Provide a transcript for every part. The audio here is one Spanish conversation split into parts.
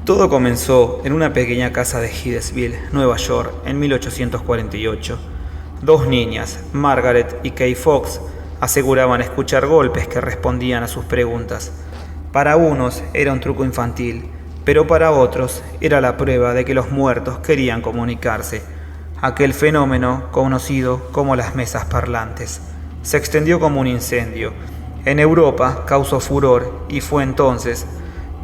Todo comenzó en una pequeña casa de Hydesville, Nueva York, en 1848. Dos niñas, Margaret y Kay Fox, aseguraban escuchar golpes que respondían a sus preguntas. Para unos era un truco infantil, pero para otros era la prueba de que los muertos querían comunicarse. Aquel fenómeno, conocido como las mesas parlantes, se extendió como un incendio. En Europa causó furor y fue entonces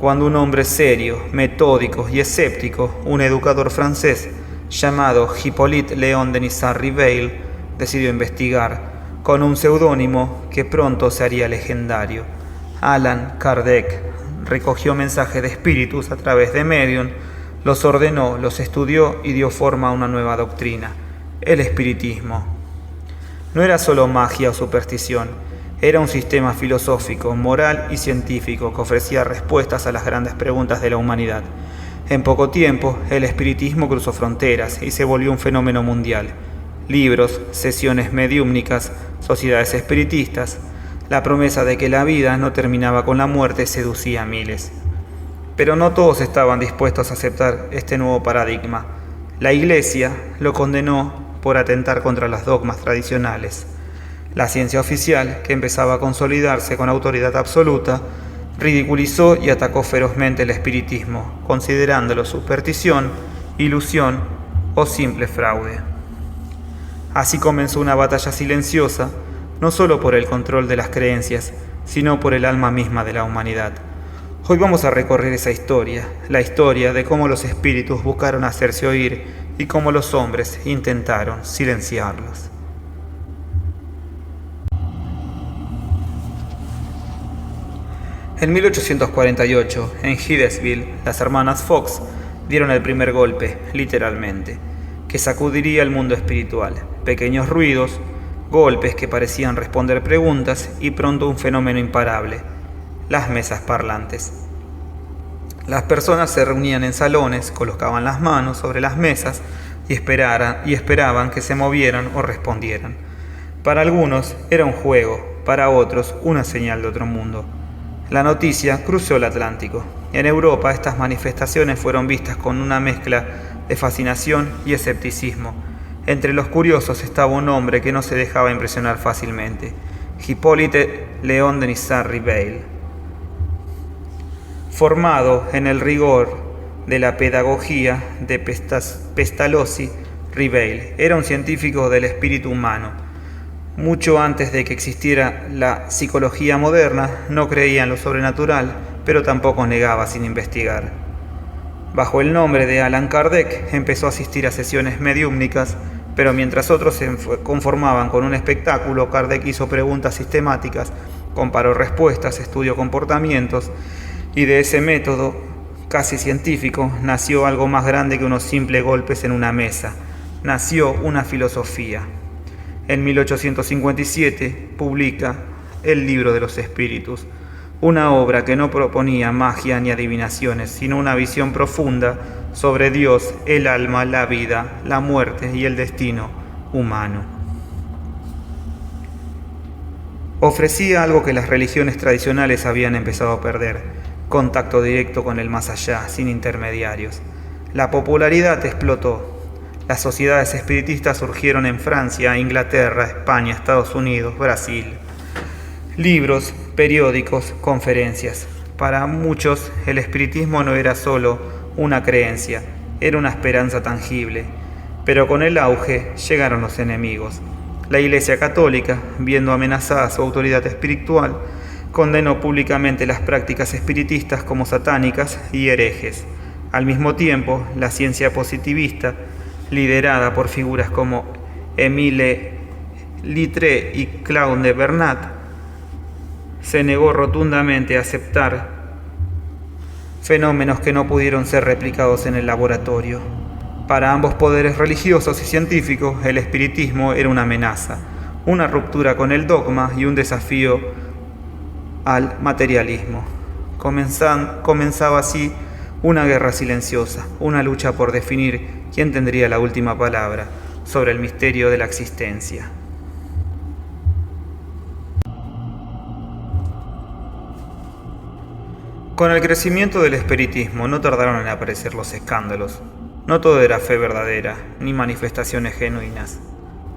cuando un hombre serio, metódico y escéptico, un educador francés llamado Hippolyte Léon Denisard Ribeil, decidió investigar, con un seudónimo que pronto se haría legendario. Allan Kardec recogió mensajes de espíritus a través de medium, los ordenó, los estudió y dio forma a una nueva doctrina, el espiritismo. No era solo magia o superstición, era un sistema filosófico, moral y científico que ofrecía respuestas a las grandes preguntas de la humanidad. En poco tiempo, el espiritismo cruzó fronteras y se volvió un fenómeno mundial. Libros, sesiones mediúmnicas, sociedades espiritistas, la promesa de que la vida no terminaba con la muerte seducía a miles. Pero no todos estaban dispuestos a aceptar este nuevo paradigma. La Iglesia lo condenó por atentar contra los dogmas tradicionales. La ciencia oficial, que empezaba a consolidarse con autoridad absoluta, ridiculizó y atacó ferozmente el espiritismo, considerándolo superstición, ilusión o simple fraude. Así comenzó una batalla silenciosa, no solo por el control de las creencias, sino por el alma misma de la humanidad. Hoy vamos a recorrer esa historia, la historia de cómo los espíritus buscaron hacerse oír y cómo los hombres intentaron silenciarlos. En 1848, en Hydesville, las hermanas Fox dieron el primer golpe, literalmente, que sacudiría el mundo espiritual. Pequeños ruidos, golpes que parecían responder preguntas y pronto un fenómeno imparable, las mesas parlantes. Las personas se reunían en salones, colocaban las manos sobre las mesas y esperaban que se movieran o respondieran. Para algunos era un juego, para otros una señal de otro mundo. La noticia cruzó el Atlántico. En Europa estas manifestaciones fueron vistas con una mezcla de fascinación y escepticismo. Entre los curiosos estaba un hombre que no se dejaba impresionar fácilmente, Hippolyte Léon Denisard Ribeil. Formado en el rigor de la pedagogía de Pestalozzi, Ribeil era un científico del espíritu humano. Mucho antes de que existiera la psicología moderna, no creía en lo sobrenatural, pero tampoco negaba sin investigar. Bajo el nombre de Allan Kardec, empezó a asistir a sesiones mediúmnicas, pero mientras otros se conformaban con un espectáculo, Kardec hizo preguntas sistemáticas, comparó respuestas, estudió comportamientos, y de ese método, casi científico, nació algo más grande que unos simples golpes en una mesa. Nació una filosofía. En 1857 publica El Libro de los Espíritus, una obra que no proponía magia ni adivinaciones, sino una visión profunda sobre Dios, el alma, la vida, la muerte y el destino humano. Ofrecía algo que las religiones tradicionales habían empezado a perder: contacto directo con el más allá, sin intermediarios. La popularidad explotó. Las sociedades espiritistas surgieron en Francia, Inglaterra, España, Estados Unidos, Brasil. Libros, periódicos, conferencias. Para muchos, el espiritismo no era solo una creencia, era una esperanza tangible. Pero con el auge llegaron los enemigos. La Iglesia Católica, viendo amenazada su autoridad espiritual, condenó públicamente las prácticas espiritistas como satánicas y herejes. Al mismo tiempo, la ciencia positivista, liderada por figuras como Émile Littré y Claude de Bernat, se negó rotundamente a aceptar fenómenos que no pudieron ser replicados en el laboratorio. Para ambos poderes religiosos y científicos, el espiritismo era una amenaza, una ruptura con el dogma y un desafío al materialismo. Comenzaba así una guerra silenciosa, una lucha por definir quién tendría la última palabra sobre el misterio de la existencia. Con el crecimiento del espiritismo no tardaron en aparecer los escándalos. No todo era fe verdadera, ni manifestaciones genuinas.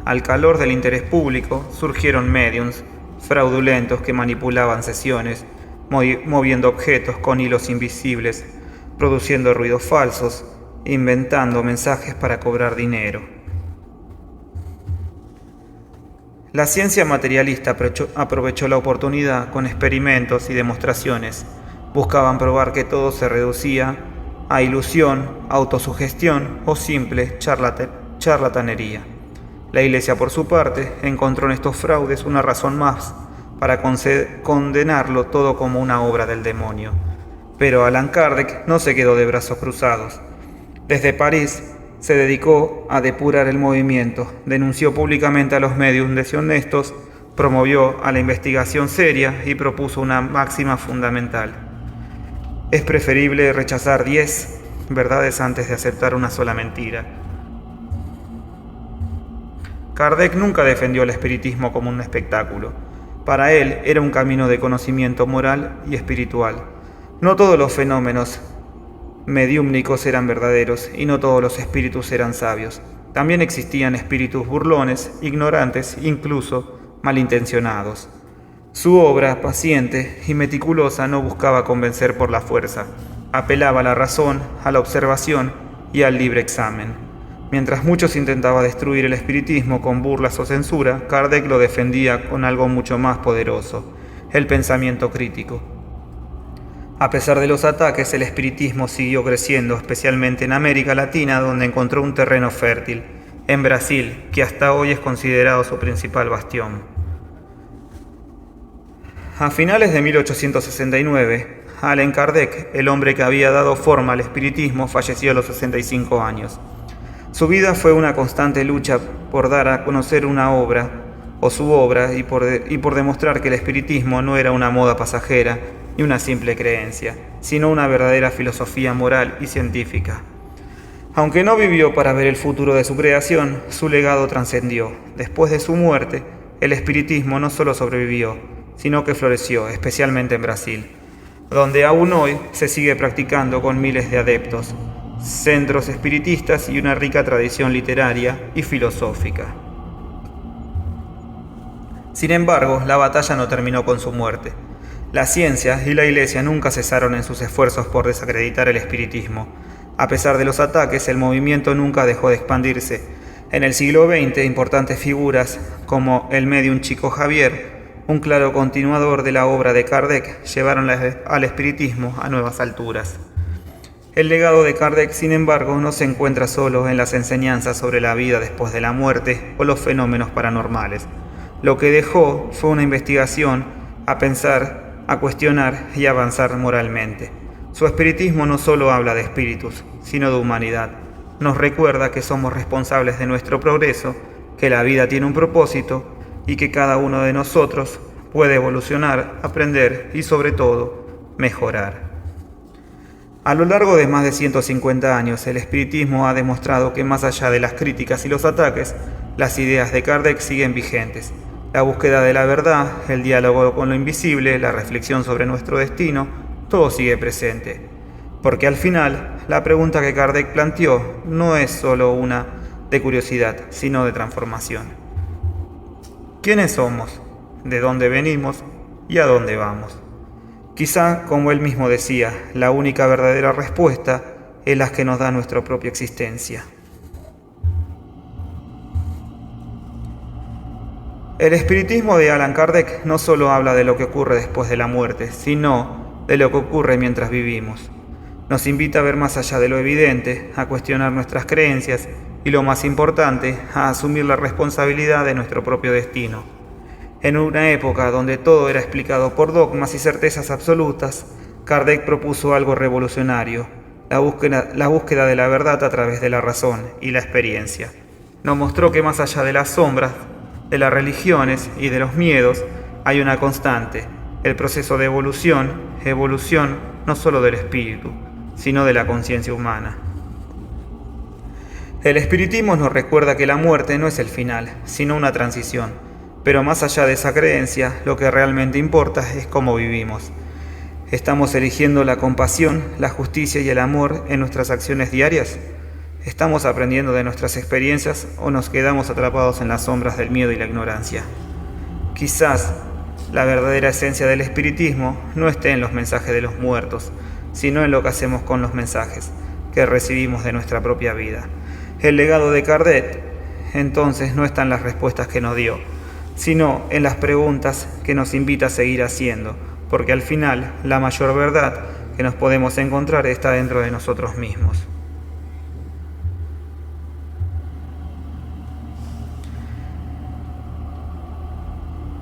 Al calor del interés público surgieron médiums fraudulentos que manipulaban sesiones, moviendo objetos con hilos invisibles, produciendo ruidos falsos, inventando mensajes para cobrar dinero. La ciencia materialista aprovechó la oportunidad con experimentos y demostraciones. Buscaban probar que todo se reducía a ilusión, autosugestión o simple charlatanería. La Iglesia, por su parte, encontró en estos fraudes una razón más para condenarlo todo como una obra del demonio. Pero Allan Kardec no se quedó de brazos cruzados. Desde París se dedicó a depurar el movimiento, denunció públicamente a los médiums deshonestos, promovió a la investigación seria y propuso una máxima fundamental. Es preferible rechazar 10 verdades antes de aceptar una sola mentira. Kardec nunca defendió el espiritismo como un espectáculo. Para él era un camino de conocimiento moral y espiritual. No todos los fenómenos mediúmnicos eran verdaderos y no todos los espíritus eran sabios. También existían espíritus burlones, ignorantes, incluso malintencionados. Su obra, paciente y meticulosa, no buscaba convencer por la fuerza. Apelaba a la razón, a la observación y al libre examen. Mientras muchos intentaban destruir el espiritismo con burlas o censura, Kardec lo defendía con algo mucho más poderoso: el pensamiento crítico. A pesar de los ataques, el espiritismo siguió creciendo, especialmente en América Latina, donde encontró un terreno fértil, en Brasil, que hasta hoy es considerado su principal bastión. A finales de 1869, Allan Kardec, el hombre que había dado forma al espiritismo, falleció a los 65 años. Su vida fue una constante lucha por dar a conocer una obra o su obra y por demostrar que el espiritismo no era una moda pasajera ni una simple creencia, sino una verdadera filosofía moral y científica. Aunque no vivió para ver el futuro de su creación, su legado trascendió. Después de su muerte, el espiritismo no solo sobrevivió, sino que floreció, especialmente en Brasil, donde aún hoy se sigue practicando con miles de adeptos, centros espiritistas y una rica tradición literaria y filosófica. Sin embargo, la batalla no terminó con su muerte. La ciencia y la Iglesia nunca cesaron en sus esfuerzos por desacreditar el espiritismo. A pesar de los ataques, el movimiento nunca dejó de expandirse. En el siglo XX, importantes figuras como el médium Chico Xavier, un claro continuador de la obra de Kardec, llevaron al espiritismo a nuevas alturas. El legado de Kardec, sin embargo, no se encuentra solo en las enseñanzas sobre la vida después de la muerte o los fenómenos paranormales. Lo que dejó fue una investigación a pensar, a cuestionar y avanzar moralmente. Su espiritismo no solo habla de espíritus, sino de humanidad. Nos recuerda que somos responsables de nuestro progreso, que la vida tiene un propósito y que cada uno de nosotros puede evolucionar, aprender y, sobre todo, mejorar. A lo largo de más de 150 años, el espiritismo ha demostrado que más allá de las críticas y los ataques, las ideas de Kardec siguen vigentes. La búsqueda de la verdad, el diálogo con lo invisible, la reflexión sobre nuestro destino, todo sigue presente. Porque al final, la pregunta que Kardec planteó no es solo una de curiosidad, sino de transformación. ¿Quiénes somos? ¿De dónde venimos? ¿Y a dónde vamos? Quizá, como él mismo decía, la única verdadera respuesta es la que nos da nuestra propia existencia. El espiritismo de Allan Kardec no solo habla de lo que ocurre después de la muerte, sino de lo que ocurre mientras vivimos. Nos invita a ver más allá de lo evidente, a cuestionar nuestras creencias y, lo más importante, a asumir la responsabilidad de nuestro propio destino. En una época donde todo era explicado por dogmas y certezas absolutas, Kardec propuso algo revolucionario: la búsqueda de la verdad a través de la razón y la experiencia. Nos mostró que más allá de las sombras, de las religiones y de los miedos, hay una constante: el proceso de evolución no solo del espíritu, sino de la conciencia humana. El espiritismo nos recuerda que la muerte no es el final, sino una transición. Pero más allá de esa creencia, lo que realmente importa es cómo vivimos. ¿Estamos eligiendo la compasión, la justicia y el amor en nuestras acciones diarias? ¿Estamos aprendiendo de nuestras experiencias o nos quedamos atrapados en las sombras del miedo y la ignorancia? Quizás la verdadera esencia del espiritismo no esté en los mensajes de los muertos, sino en lo que hacemos con los mensajes que recibimos de nuestra propia vida. El legado de Kardec, entonces, no está en las respuestas que nos dio, sino en las preguntas que nos invita a seguir haciendo, porque al final la mayor verdad que nos podemos encontrar está dentro de nosotros mismos.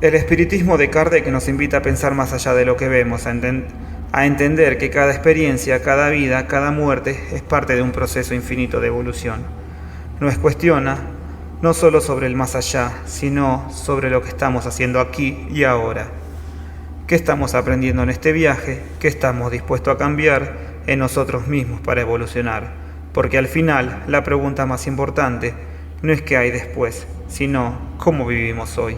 El espiritismo de Kardec nos invita a pensar más allá de lo que vemos, a entender que cada experiencia, cada vida, cada muerte es parte de un proceso infinito de evolución. Nos cuestiona no solo sobre el más allá, sino sobre lo que estamos haciendo aquí y ahora. ¿Qué estamos aprendiendo en este viaje? ¿Qué estamos dispuestos a cambiar en nosotros mismos para evolucionar? Porque al final, la pregunta más importante no es qué hay después, sino cómo vivimos hoy.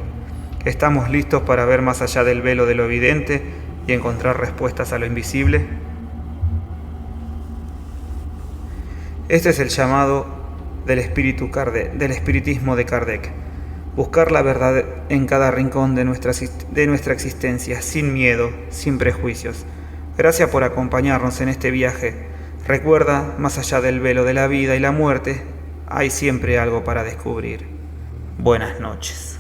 ¿Estamos listos para ver más allá del velo de lo evidente y encontrar respuestas a lo invisible? Este es el llamado del espiritismo de Kardec. Buscar la verdad en cada rincón de nuestra existencia, sin miedo, sin prejuicios. Gracias por acompañarnos en este viaje. Recuerda, más allá del velo de la vida y la muerte, hay siempre algo para descubrir. Buenas noches.